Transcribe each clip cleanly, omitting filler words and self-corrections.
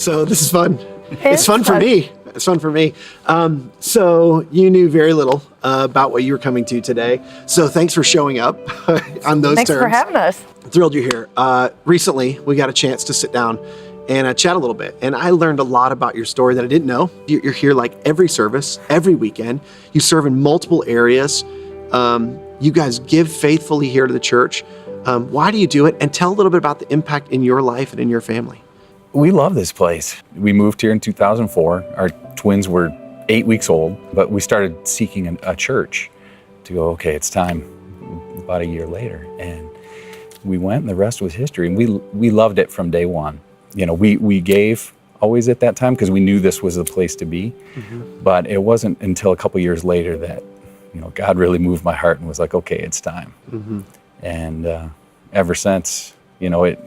So this is fun. It's fun for me. It's fun for me. So you knew very little about what you were coming to today. So thanks for showing up on those terms. Thanks for having us. Thrilled you're here. Recently, we got a chance to sit down and chat a little bit. And I learned a lot about your story that I didn't know. You're here like every service, every weekend. You serve in multiple areas. You guys give faithfully here to the church. Why do you do it? And tell a little bit about the impact in your life and in your family. We love this place. We moved here in 2004. Our twins were 8 weeks old, but we started seeking a church to go, okay, it's time, about a year later. And we went, and the rest was history. And we loved it from day one. You know, we gave always at that time because we knew this was the place to be. Mm-hmm. But it wasn't until a couple years later that, you know, God really moved my heart and was like, okay, it's time. Mm-hmm. And ever since, you know, it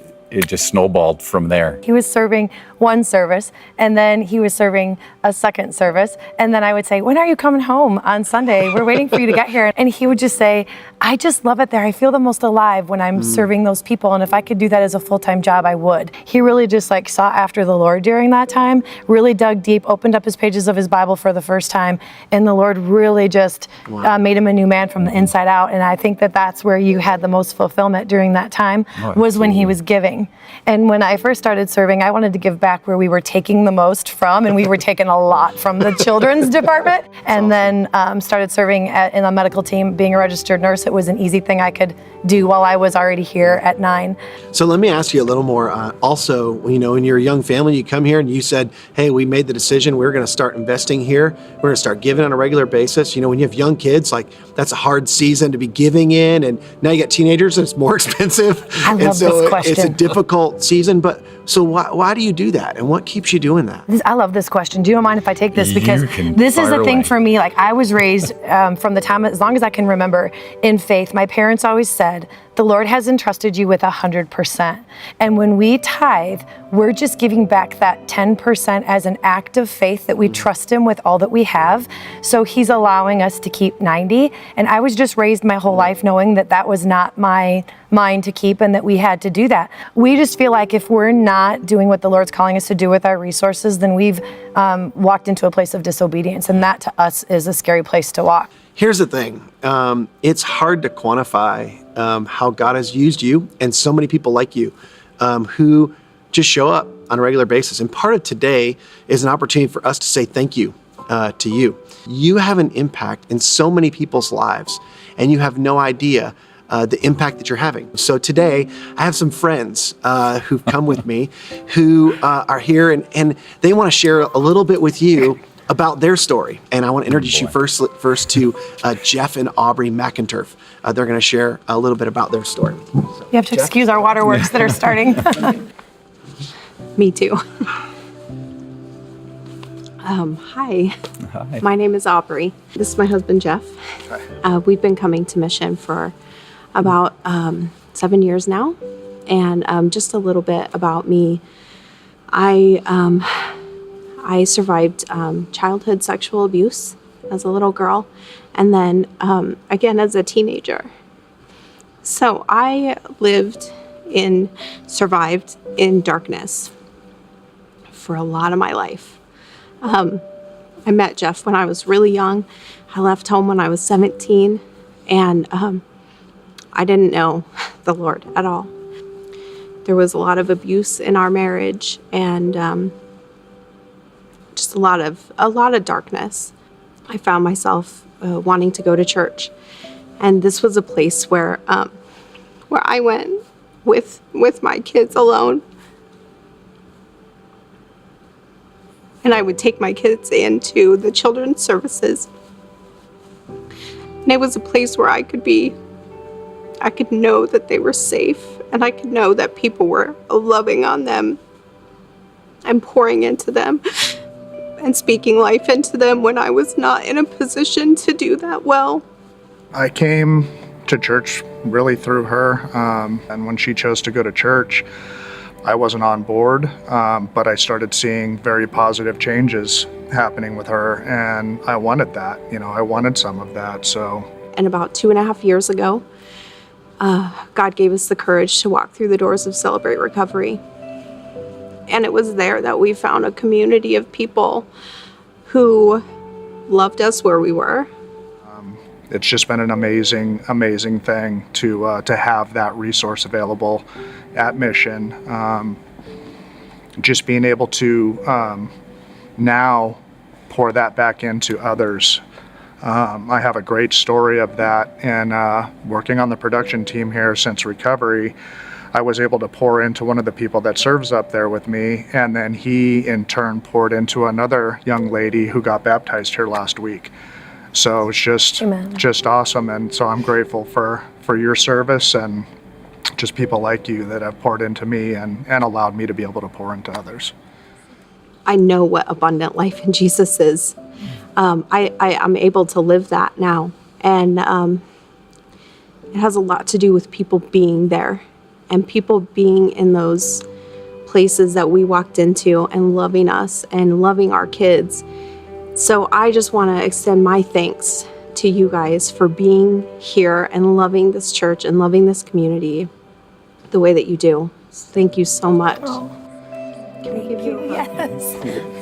just snowballed from there. He was serving one service, and then he was serving a second service. And then I would say, when are you coming home on Sunday? We're waiting for you to get here. And he would just say, I just love it there. I feel the most alive when I'm serving those people. And if I could do that as a full-time job, I would. He really just like sought after the Lord during that time, really dug deep, opened up his pages of his Bible for the first time. And the Lord really just made him a new man from the inside out. And I think that that's where you had the most fulfillment during that time, was when he was giving. And when I first started serving, I wanted to give back where we were taking the most from, and we were taking a lot from the children's department. And then started serving in a medical team, being a registered nurse. It was an easy thing I could do while I was already here at 9. So let me ask you a little more. Also, you know, when you're a young family, you come here and you said, hey, we made the decision, we're going to start investing here. We're going to start giving on a regular basis. You know, when you have young kids, like that's a hard season to be giving in. And now you got teenagers and it's more expensive. I love this question. It's a difficult season. But so why do you do that? And what keeps you doing that? I love this question. Do you mind if I take this? Because this is the thing for me. Like I was raised from the time, as long as I can remember, in faith. My parents always said, the Lord has entrusted you with 100%. And when we tithe, we're just giving back that 10% as an act of faith that we trust him with all that we have. So he's allowing us to keep 90. And I was just raised my whole life knowing that that was not mine to keep and that we had to do that. We just feel like if we're not doing what the Lord's calling us to do with our resources, then we've walked into a place of disobedience. And that to us is a scary place to walk. Here's the thing. It's hard to quantify how God has used you and so many people like you who just show up on a regular basis. And part of today is an opportunity for us to say thank you to you. You have an impact in so many people's lives, and you have no idea the impact that you're having. So today, I have some friends who've come with me who are here, and they want to share a little bit with you about their story. And I want to introduce you first to Jeff and Aubrey McInturf. They're going to share a little bit about their story. You have to excuse our waterworks that are starting. Me too. Hi. Hi. My name is Aubrey. This is my husband, Jeff. Hi. We've been coming to Mission for about 7 years now. And just a little bit about me. I survived childhood sexual abuse as a little girl, and then again as a teenager. So I survived in darkness for a lot of my life. I met Jeff when I was really young. I left home when I was 17, and I didn't know the Lord at all. There was a lot of abuse in our marriage, and just a lot of darkness. I found myself wanting to go to church, and this was a place where I went with my kids alone, and I would take my kids into the children's services, and it was a place where I could know that they were safe, and I could know that people were loving on them and pouring into them and speaking life into them when I was not in a position to do that well. I came to church really through her, and when she chose to go to church, I wasn't on board, but I started seeing very positive changes happening with her, and I wanted that. I wanted some of that. So, and about 2.5 years ago, God gave us the courage to walk through the doors of Celebrate Recovery. And it was there that we found a community of people who loved us where we were. It's just been an amazing thing to have that resource available at Mission. Just being able to now pour that back into others. I have a great story of that, and working on the production team here since recovery, I was able to pour into one of the people that serves up there with me, and then he in turn poured into another young lady who got baptized here last week. So it's just awesome, and so I'm grateful for your service and just people like you that have poured into me and allowed me to be able to pour into others. I know what abundant life in Jesus is. I'm able to live that now, and it has a lot to do with people being there and people being in those places that we walked into and loving us and loving our kids. So I just want to extend my thanks to you guys for being here and loving this church and loving this community the way that you do. Thank you so much. Can we give you a hug? Yes.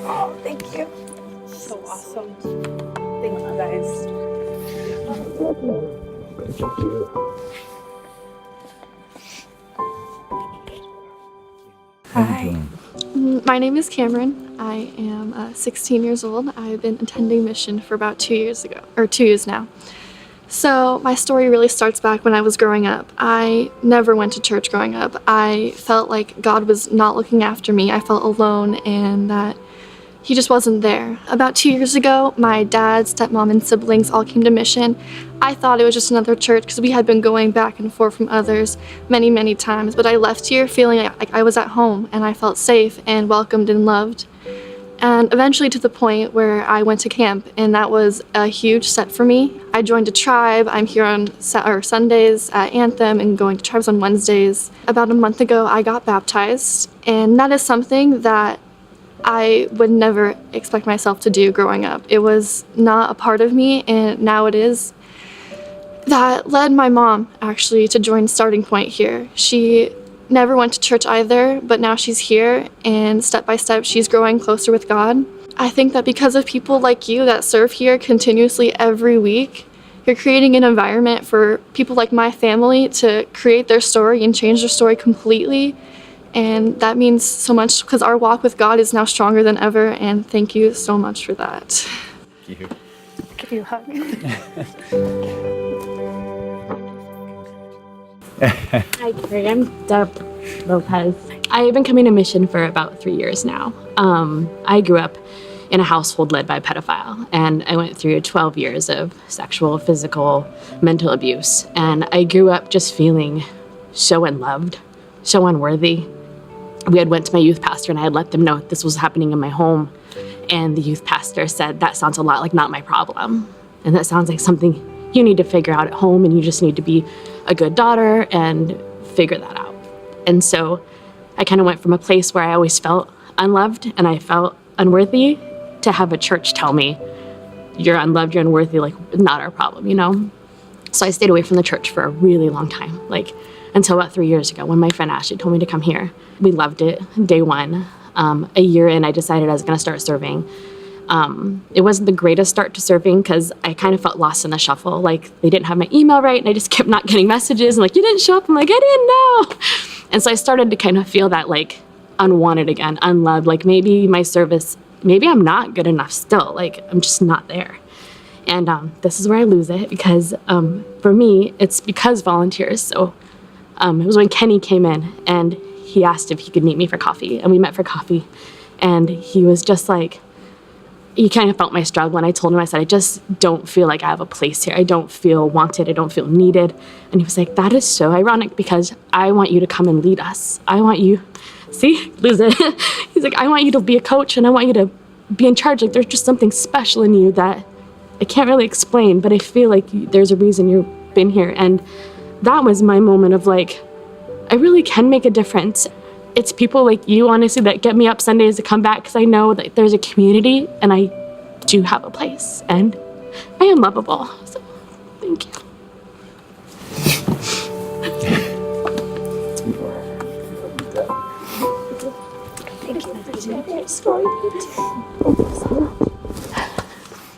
Oh, thank you. So awesome. Thank you, guys. Hi. My name is Cameron. I am 16 years old. I've been attending Mission for about 2 years now. So my story really starts back when I was growing up. I never went to church growing up. I felt like God was not looking after me. I felt alone and that He just wasn't there. About 2 years ago, my dad, stepmom, and siblings all came to Mission. I thought it was just another church because we had been going back and forth from others many, many times. But I left here feeling like I was at home and I felt safe and welcomed and loved. And eventually to the point where I went to camp, and that was a huge step for me. I joined a tribe. I'm here on Sundays at Anthem and going to tribes on Wednesdays. About a month ago, I got baptized, and that is something that I would never expect myself to do growing up. It was not a part of me, and now it is. That led my mom, actually, to join Starting Point here. She never went to church either, but now she's here, and step by step, she's growing closer with God. I think that because of people like you that serve here continuously every week, you're creating an environment for people like my family to create their story and change their story completely. And that means so much because our walk with God is now stronger than ever, and thank you so much for that. Thank you. I'll give you a hug. Hi, Carrie. I'm Deb Lopez. I've been coming to Mission for about 3 years now. I grew up in a household led by a pedophile, and I went through 12 years of sexual, physical, mental abuse. And I grew up just feeling so unloved, so unworthy. We had went to my youth pastor, and I had let them know this was happening in my home. And the youth pastor said, that sounds a lot like not my problem. And that sounds like something you need to figure out at home, and you just need to be a good daughter and figure that out. And so I kind of went from a place where I always felt unloved and I felt unworthy to have a church tell me, you're unloved, you're unworthy, like, not our problem, you know? So I stayed away from the church for a really long time, like until about 3 years ago when my friend Ashley told me to come here. We loved it, day one. A year in, I decided I was gonna start serving. It wasn't the greatest start to serving because I kind of felt lost in the shuffle. Like, they didn't have my email right, and I just kept not getting messages. And like, you didn't show up. I'm like, I didn't know. And so I started to kind of feel that, like, unwanted again, unloved. Like, maybe my service, maybe I'm not good enough still. Like, I'm just not there. And this is where I lose it because for me, it's because volunteers. So it was when Kenny came in and he asked if he could meet me for coffee. And we met for coffee. And he was just like, he kind of felt my struggle, and I told him, I said, I just don't feel like I have a place here. I don't feel wanted. I don't feel needed. And he was like, that is so ironic because I want you to come and lead us. I want you, see, lose it. He's like, I want you to be a coach, and I want you to be in charge. Like, there's just something special in you that I can't really explain, but I feel like there's a reason you've been here. And that was my moment of like, I really can make a difference. It's people like you, honestly, that get me up Sundays to come back because I know that there's a community and I do have a place and I am lovable. So, thank you. Thank you. story.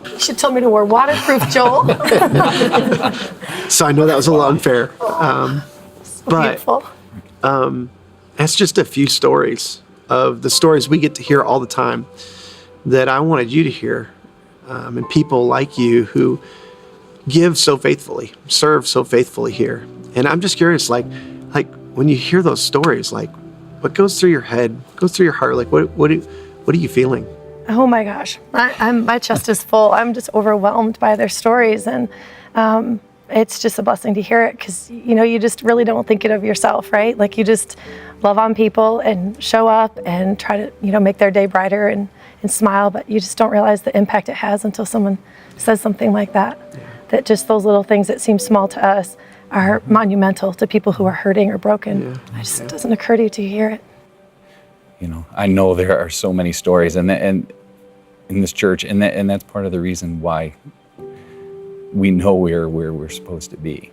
You should tell me to wear waterproof, Joel. So I know that was a little unfair. But Beautiful. that's just a few stories of the stories we get to hear all the time that I wanted you to hear. And people like you who give so faithfully, serve so faithfully here. And I'm just curious, like when you hear those stories, like what goes through your head, goes through your heart? Like what are you feeling? Oh my gosh, my chest is full. I'm just overwhelmed by their stories, and it's just a blessing to hear it because you just really don't think it of yourself, right? Like you just love on people and show up and try to make their day brighter and smile, but you just don't realize the impact it has until someone says something like that. Yeah. That just those little things that seem small to us are monumental to people who are hurting or broken. Yeah. It just doesn't occur to you till you hear it. I know there are so many stories and in this church, and that's part of the reason why we know where we're supposed to be.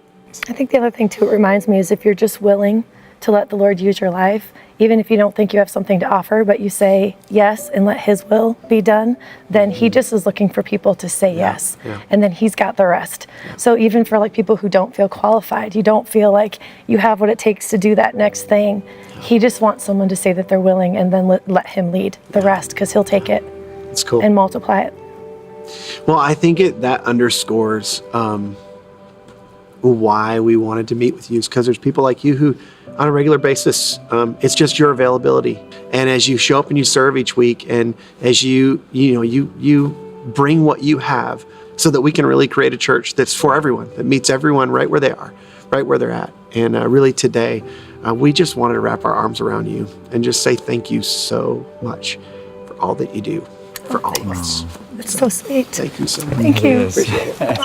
I think the other thing too it reminds me is if you're just willing to let the Lord use your life, even if you don't think you have something to offer, but you say yes and let His will be done, then He just is looking for people to say yes. Yeah. And then He's got the rest. Yeah. So even for people who don't feel qualified, you don't feel like you have what it takes to do that next thing, He just wants someone to say that they're willing and then let Him lead the rest because He'll take it. That's cool. And multiply it. Well, I think that underscores why we wanted to meet with you, is because there's people like you who, on a regular basis, it's just your availability. And as you show up and you serve each week, and as you bring what you have, so that we can really create a church that's for everyone, that meets everyone right where they are, right where they're at. And really today, we just wanted to wrap our arms around you and just say thank you so much for all that you do for all of us. That's so sweet. Thank you so much. Thank you. Appreciate it.